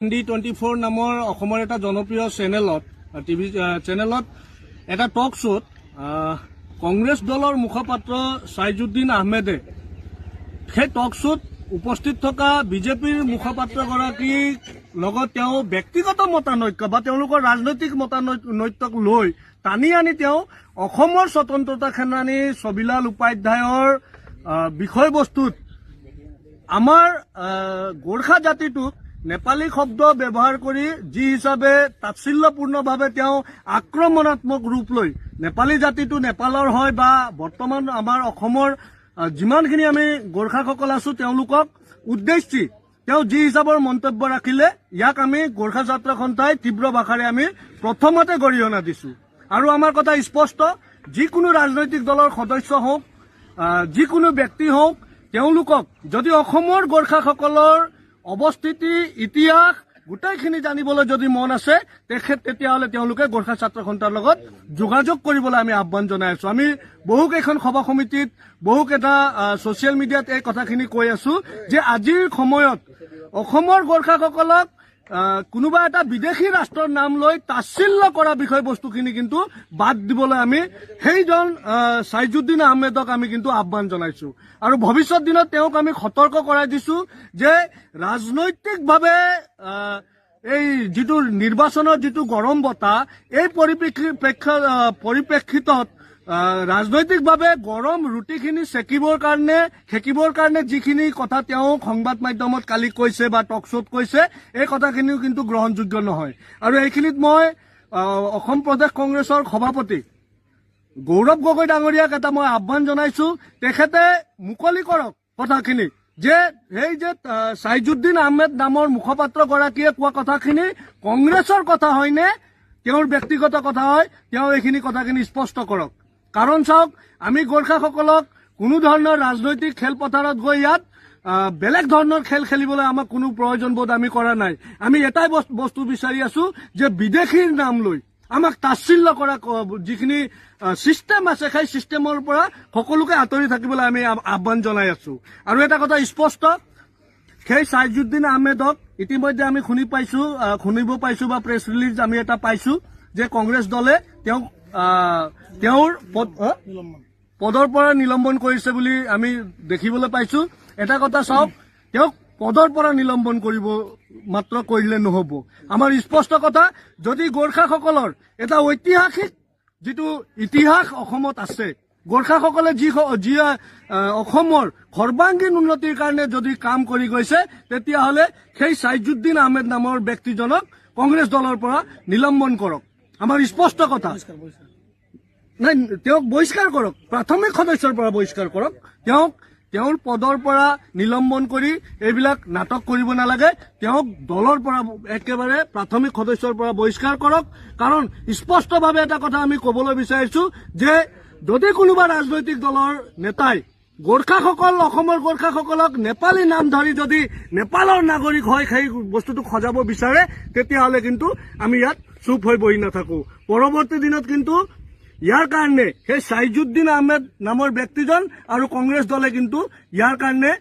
ND24 নামৰ অসমৰ এটা জনপ্ৰিয় চেনেলত টিভি চেনেলত এটা টক শ্ব'ত কংগ্ৰেছ দলৰ মুখপাত্ৰ ছাইজুদ্দিন আহমেদে সেই টক শ্ব'ত উপস্থিত থকা বিজেপিৰ মুখপাত্ৰগৰাকীৰ লগত তেওঁ ব্যক্তিগত মতানৈক্য বা তেওঁলোকৰ ৰাজনৈতিক মতানৈক্যক লৈ টানি আনি তেওঁ অসমৰ স্বতন্ত্ৰতা সেনানী ছবিলাল উপাধ্যায়ৰ বিষয়বস্তুত আমাৰ গোৰ্খা জাতিটোক নেপালী শব্দ ব্যৱহাৰ কৰি যি হিচাপে তাচ্ছিল্যপূৰ্ণভাৱে তেওঁ আক্ৰমণাত্মক ৰূপ লৈ নেপালী জাতিটো নেপালৰ হয় বা বৰ্তমান আমাৰ অসমৰ যিমানখিনি আমি গোৰ্খাসকল আছো তেওঁলোকক উদ্দেশ্যি তেওঁ যি হিচাপৰ মন্তব্য ৰাখিলে ইয়াক আমি গোৰ্খা যাত্ৰা সন্থাই তীব্ৰ ভাষাৰে আমি প্ৰথমতে গৰিহণা দিছো আৰু আমাৰ কথা স্পষ্ট যিকোনো ৰাজনৈতিক দলৰ সদস্য হওক যিকোনো ব্যক্তি হওক তেওঁলোকক যদি অসমৰ গোৰ্খাসকলৰ অৱস্থিতি ইতিহাস গোটেইখিনি জানিবলৈ যদি মন আছে তেতিয়াহ'লে তেওঁলোকে গোৰ্খা ছাত্ৰ সন্থাৰ লগত যোগাযোগ কৰিবলৈ আমি আহ্বান জনাই আছো আমি বহুকেইখন সভা সমিতিত বহুকেইটা ছ'চিয়েল মিডিয়াত এই কথাখিনি কৈ আছো যে আজিৰ সময়ত অসমৰ গোৰ্খাসকলক কোনোবা এটা বিদেশী ৰাষ্ট্ৰৰ নাম লৈ তাচ্ছিল্য কৰা বিষয়বস্তুখিনি কিন্তু বাদ দিবলৈ আমি সেইজন ছাইজুদ্দিন আহমেদক আমি কিন্তু আহ্বান জনাইছো আৰু ভৱিষ্যত দিনত তেওঁক আমি সতৰ্ক কৰাই দিছো যে ৰাজনৈতিকভাৱে এই যিটো নিৰ্বাচনৰ যিটো গৰম বতাহ এই পৰিপ্ৰেক্ষিতত ৰাজনৈতিকভাৱে গৰম ৰুটিখিনি সেকিবৰ কাৰণে যিখিনি কথা তেওঁ সংবাদ মাধ্যমত কালি কৈছে বা টক শ্ব'ত কৈছে এই কথাখিনিও কিন্তু গ্ৰহণযোগ্য নহয় আৰু এইখিনিত মই অসম প্ৰদেশ কংগ্ৰেছৰ সভাপতি গৌৰৱ গগৈ ডাঙৰীয়াক এটা মই আহ্বান জনাইছো তেখেতে মুকলি কৰক কথাখিনি যে সেই যে ছাইজুদ্দিন আহমেদ নামৰ মুখপাত্ৰগৰাকীয়ে কোৱা কথাখিনি কংগ্ৰেছৰ কথা হয়নে তেওঁৰ ব্যক্তিগত কথা হয় তেওঁ এইখিনি কথাখিনি স্পষ্ট কৰক কাৰণ চাওক আমি গোৰ্খাসকলক কোনো ধৰণৰ ৰাজনৈতিক খেলপথাৰত গৈ ইয়াত বেলেগ ধৰণৰ খেল খেলিবলৈ আমাক কোনো প্ৰয়োজন বোধ আমি কৰা নাই আমি এটাই বস্তু বিচাৰি আছো যে বিদেশীৰ নাম লৈ আমাক তাচ্ছিল্য কৰা যিখিনি ছিষ্টেম আছে সেই ছিষ্টেমৰ পৰা সকলোকে আঁতৰি থাকিবলৈ আমি আহ্বান জনাই আছো আৰু এটা কথা স্পষ্ট সেই ছাইজুদ্দিন আহমেদক ইতিমধ্যে আমি শুনিব পাইছো বা প্ৰেছ ৰিলিজ আমি এটা পাইছো যে কংগ্ৰেছ দলে তেওঁক তেওঁৰ পদৰ পৰা নিলম্বন কৰিছে বুলি আমি দেখিবলৈ পাইছো এটা কথা চাওক তেওঁক পদৰ পৰা নিলম্বন কৰিব মাত্ৰ কৰিলে নহব আমাৰ স্পষ্ট কথা যদি গোৰ্খাসকলৰ এটা ঐতিহাসিক যিটো ইতিহাস অসমত আছে গোৰ্খাসকলে যি অসমৰ সৰ্বাংগীন উন্নতিৰ কাৰণে যদি কাম কৰি গৈছে তেতিয়াহ'লে সেই ছাইজুদ্দিন আহমেদ নামৰ ব্যক্তিজনক কংগ্ৰেছ দলৰ পৰা নিলম্বন কৰক আমাৰ স্পষ্ট কথা নাই তেওঁক বহিষ্কাৰ কৰক প্ৰাথমিক সদস্যৰ পৰা বহিষ্কাৰ কৰক তেওঁৰ পদৰ পৰা নিলম্বন কৰি এইবিলাক নাটক কৰিব নালাগে তেওঁক দলৰ পৰা একেবাৰে প্ৰাথমিক সদস্যৰ পৰা বহিষ্কাৰ কৰক কাৰণ স্পষ্টভাৱে এটা কথা আমি ক'বলৈ বিচাৰিছো যে যদি কোনোবা ৰাজনৈতিক দলৰ নেতাই গোৰ্খাসকল অসমৰ গোৰ্খাসকলক নেপালী নাম ধৰি যদি নেপালৰ নাগৰিক হয় সেই বস্তুটোক সজাব বিচাৰে তেতিয়াহ'লে কিন্তু আমি ইয়াত চুপ হৈ বহি নাথাকো পৰৱৰ্তী দিনত কিন্তু ইয়াৰ কাৰণে সেই ছাইজুদ্দিন আহমেদ নামৰ ব্যক্তিজন আৰু কংগ্ৰেছ দলে কিন্তু ইয়াৰ কাৰণে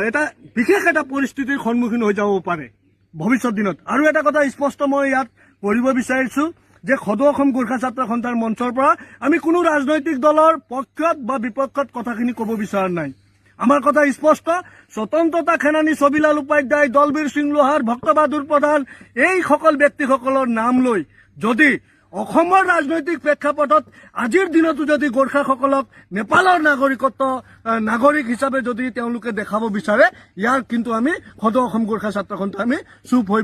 এটা বিশেষ এটা পৰিস্থিতিৰ সন্মুখীন হৈ যাব পাৰে ভৱিষ্যত দিনত আৰু এটা কথা স্পষ্ট মই ইয়াত কৰিব বিচাৰিছো যে সদৌ অসম গোৰ্খা ছাত্ৰ সন্থাৰ মঞ্চৰ পৰা আমি কোনো ৰাজনৈতিক দলৰ পক্ষত বা বিপক্ষত কথাখিনি ক'ব বিচৰা নাই আমাৰ কথা স্পষ্ট স্বতন্ত্ৰতা সেনানী ছবিলাল উপাধ্যায় দলবীৰ সিং লোহাৰ ভক্ত বাহাদুৰ প্ৰধান এইসকল ব্যক্তিসকলৰ নাম লৈ যদি অসমৰ ৰাজনৈতিক প্ৰেক্ষাপটত আজিৰ দিনতো যদি গোৰ্খাসকলক নেপালৰ নাগৰিক হিচাপে যদি তেওঁলোকে দেখাব বিচাৰে ইয়াৰ কিন্তু আমি সদৌ অসম গোৰ্খা ছাত্ৰ সন্থা আমি চুপ হৈ